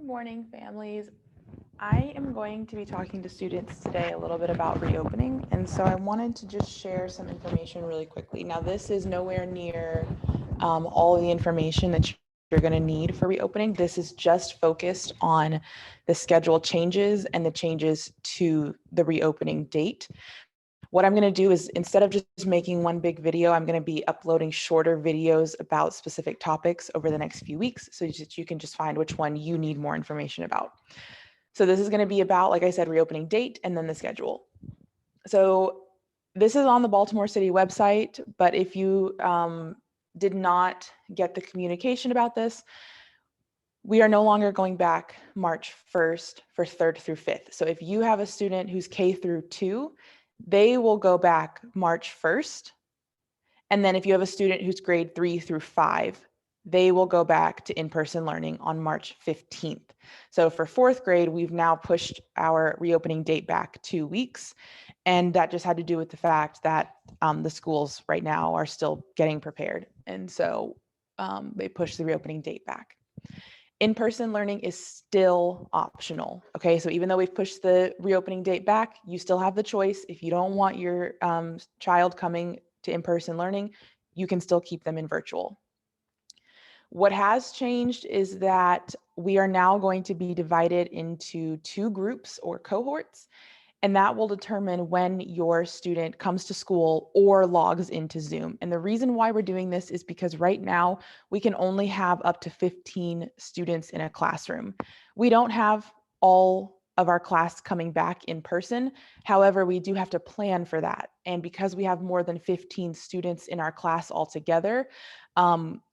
Good morning, families. I am going to be talking to students today a little bit about reopening, and so I wanted to just share some information really quickly. Now, this is nowhere near all of the information that you're going to need for reopening. This is just focused on the schedule changes and the changes to the reopening date. What I'm going to do is instead of just making one big video, I'm going to be uploading shorter videos about specific topics over the next few weeks so that you can just find which one you need more information about. So this is going to be about, like I said, reopening date and then the schedule. So this is on the Baltimore City website, but if you did not get the communication about this, we are no longer going back March 1st for 3rd through 5th. So if you have a student who's K through 2, they will go back March 1st. And then if you have a student who's grade 3 through 5, they will go back to in-person learning on March 15th. So for 4th grade, we've now pushed our reopening date back 2 weeks. And that just had to do with the fact that the schools right now are still getting prepared. And so they pushed the reopening date back. In-person learning is still optional. Okay, so even though we've pushed the reopening date back, you still have the choice. If you don't want your child coming to in-person learning, you can still keep them in virtual. What has changed is that we are now going to be divided into 2 groups or cohorts, and that will determine when your student comes to school or logs into Zoom. And the reason why we're doing this is because right now we can only have up to 15 students in a classroom. We don't have all of our class coming back in person. However, we do have to plan for that. And because we have more than 15 students in our class altogether,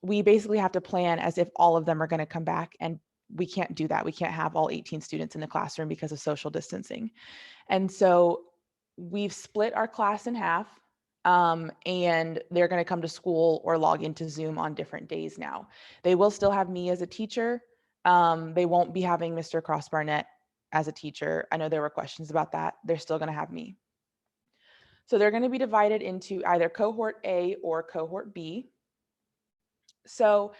we basically have to plan as if all of them are going to come back, and we can't do that. We can't have all 18 students in the classroom because of social distancing. And so we've split our class in half, and they're going to come to school or log into Zoom on different days now. They will still have me as a teacher. They won't be having Mr. Cross Barnett as a teacher. I know there were questions about that. They're still going to have me. So they're going to be divided into either cohort A or cohort B. So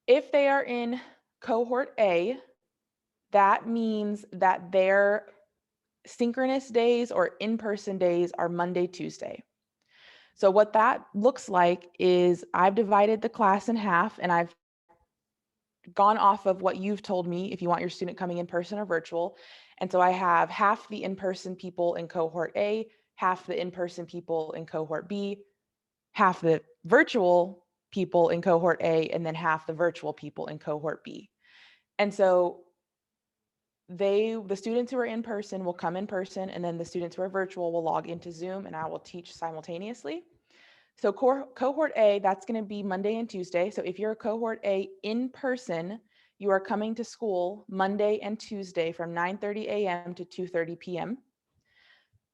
if they are in cohort A, that means that their synchronous days or in-person days are Monday, Tuesday. So what that looks like is I've divided the class in half, and I've gone off of what you've told me if you want your student coming in person or virtual. And so I have half the in-person people in cohort A, half the in-person people in cohort B, half the virtual people in cohort A, and then half the virtual people in cohort B. And so the students who are in person will come in person, and then the students who are virtual will log into Zoom, and I will teach simultaneously. So cohort A, that's going to be Monday and Tuesday. So if you're a cohort A in person, you are coming to school Monday and Tuesday from 9:30 a.m. to 2:30 p.m.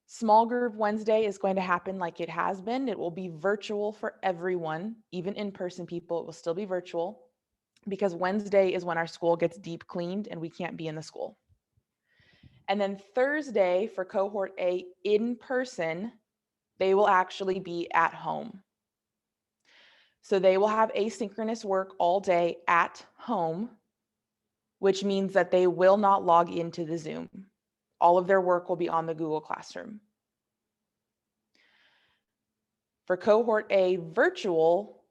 Small group Wednesday is going to happen like it has been. It will be virtual for everyone, even in-person people. It will still be virtual because Wednesday is when our school gets deep cleaned and we can't be in the school. And then Thursday for cohort A in person, they will actually be at home. So they will have asynchronous work all day at home, which means that they will not log into the Zoom. All of their work will be on the Google Classroom. For cohort A virtual,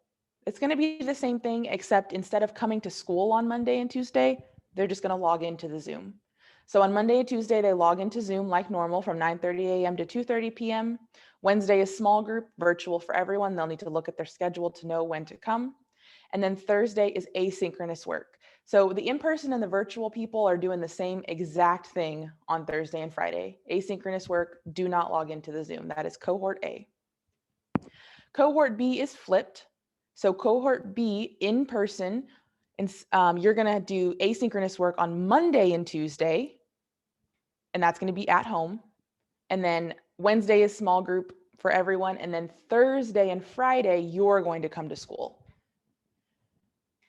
it's going to be the same thing, except instead of coming to school on Monday and Tuesday, they're just going to log into the Zoom. So on Monday and Tuesday, they log into Zoom like normal from 9:30 a.m. to 2:30 p.m. Wednesday is small group, virtual for everyone. They'll need to look at their schedule to know when to come. And then Thursday is asynchronous work. So the in-person and the virtual people are doing the same exact thing on Thursday and Friday. Asynchronous work, do not log into the Zoom. That is cohort A. Cohort B is flipped. So cohort B in person, and you're going to do asynchronous work on Monday and Tuesday, and that's going to be at home. And then Wednesday is small group for everyone. And then Thursday and Friday, you're going to come to school.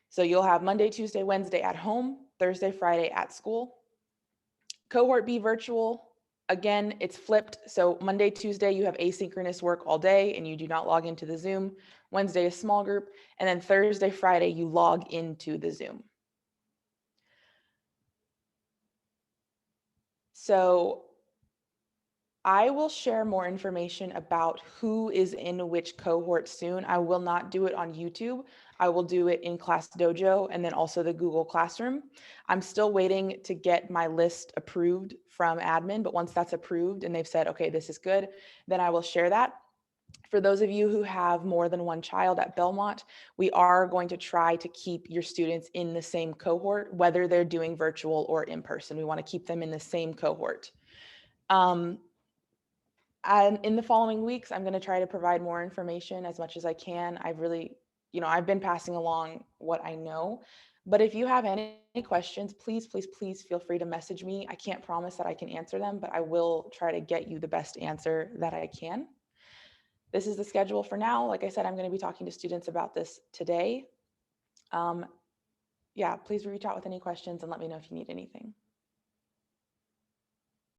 So you'll have Monday, Tuesday, Wednesday at home, Thursday, Friday at school. Cohort B virtual, again, it's flipped. So Monday, Tuesday, you have asynchronous work all day and you do not log into the Zoom. Wednesday is small group. And then Thursday, Friday, you log into the Zoom. So I will share more information about who is in which cohort soon. I will not do it on YouTube. I will do it in Class Dojo and then also the Google Classroom. I'm still waiting to get my list approved from admin, but once that's approved and they've said, okay, this is good, then I will share that. For those of you who have more than one child at Belmont, we are going to try to keep your students in the same cohort, whether they're doing virtual or in person. We want to keep them in the same cohort. And in the following weeks, I'm going to try to provide more information as much as I can. I've really, I've been passing along what I know. But if you have any questions, please, please, please feel free to message me. I can't promise that I can answer them, but I will try to get you the best answer that I can. This is the schedule for now. Like I said, I'm going to be talking to students about this today. Yeah, please reach out with any questions and let me know if you need anything.